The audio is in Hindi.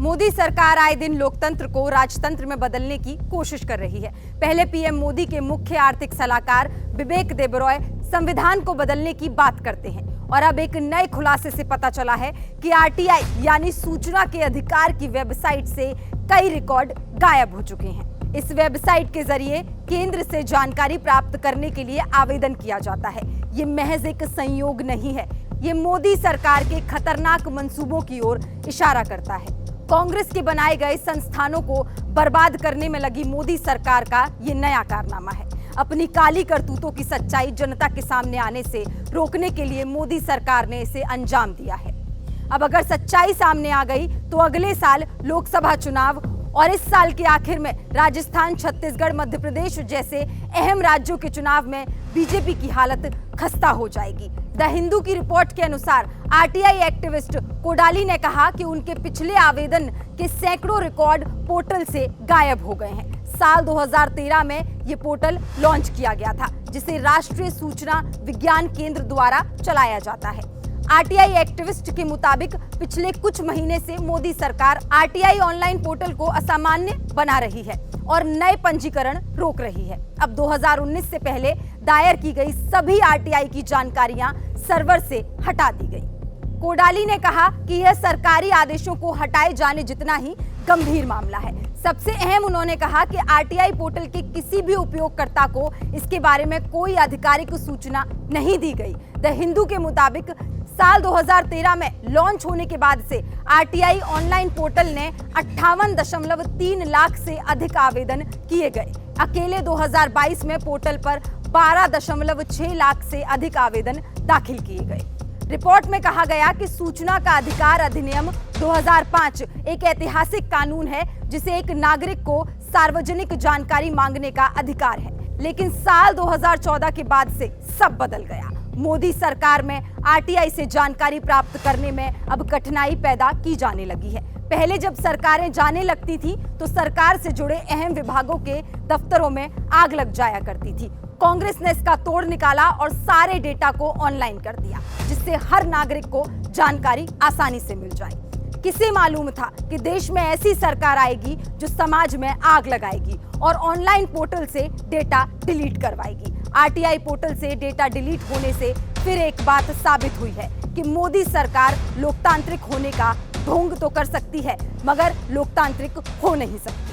मोदी सरकार आए दिन लोकतंत्र को राजतंत्र में बदलने की कोशिश कर रही है। पहले पीएम मोदी के मुख्य आर्थिक सलाहकार विवेक देबरॉय संविधान को बदलने की बात करते हैं और अब एक नए खुलासे से पता चला है कि आरटीआई यानी सूचना के अधिकार की वेबसाइट से कई रिकॉर्ड गायब हो चुके हैं। इस वेबसाइट के जरिए केंद्र से जानकारी प्राप्त करने के लिए आवेदन किया जाता है। ये महज एक संयोग नहीं है, ये मोदी सरकार के खतरनाक मंसूबों की ओर इशारा करता है। कांग्रेस के बनाए गए संस्थानों को बर्बाद करने में लगी मोदी सरकार का ये नया कारनामा है। अपनी काली करतूतों की सच्चाई जनता के सामने आने से रोकने के लिए मोदी सरकार ने इसे अंजाम दिया है। अब अगर सच्चाई सामने आ गई तो अगले साल लोकसभा चुनाव और इस साल के आखिर में राजस्थान, छत्तीसगढ़, मध्य प्रदेश जैसे अहम राज्यों के चुनाव में बीजेपी की हालत खस्ता हो जाएगी। द हिंदू की रिपोर्ट के अनुसार आरटीआई एक्टिविस्ट कोडाली ने कहा कि उनके पिछले आवेदन के सैकड़ों रिकॉर्ड पोर्टल से गायब हो गए हैं। साल 2013 में ये पोर्टल लॉन्च किया गया था, जिसे राष्ट्रीय सूचना विज्ञान केंद्र द्वारा चलाया जाता है। आरटीआई एक्टिविस्ट के मुताबिक पिछले कुछ महीने से मोदी सरकार आरटीआई ऑनलाइन पोर्टल को असामान्य बना रही है और नए पंजीकरण रोक रही है। अब 2019 से पहले दायर की गई सभी आरटीआई की जानकारियां सर्वर से हटा दी गई। कोडाली ने कहा कि यह सरकारी आदेशों को हटाए जाने जितना ही गंभीर मामला है। सबसे अहम उन्होंने कहा कि आरटीआई पोर्टल के किसी भी उपयोगकर्ता को इसके बारे में कोई आधिकारिक सूचना नहीं दी गई। द हिंदू के मुताबिक साल 2013 में लॉन्च होने के बाद से आरटीआई ऑनलाइन पोर्टल ने 58.3 लाख से अधिक आवेदन किए गए। अकेले 2022 में पोर्टल पर 12.6 लाख से अधिक आवेदन दाखिल किए गए। रिपोर्ट में कहा गया कि सूचना का अधिकार अधिनियम 2005 एक ऐतिहासिक कानून है, जिसे एक नागरिक को सार्वजनिक जानकारी मांगने का अधिकार है। लेकिन साल 2014 के बाद से सब बदल गया। मोदी सरकार में आरटीआई से जानकारी प्राप्त करने में अब कठिनाई पैदा की जाने लगी है। पहले जब सरकारें जाने लगती थी तो सरकार से जुड़े अहम विभागों के दफ्तरों में आग लग जाया करती थी। कांग्रेस ने इसका तोड़ निकाला और सारे डेटा को ऑनलाइन कर दिया, जिससे हर नागरिक को जानकारी आसानी से मिल जाए। किसे मालूम था कि देश में ऐसी सरकार आएगी जो समाज में आग लगाएगी और ऑनलाइन पोर्टल से डेटा डिलीट करवाएगी। आरटीआई पोर्टल से डेटा डिलीट होने से फिर एक बात साबित हुई है कि मोदी सरकार लोकतांत्रिक होने का ढोंग तो कर सकती है, मगर लोकतांत्रिक हो नहीं सकती।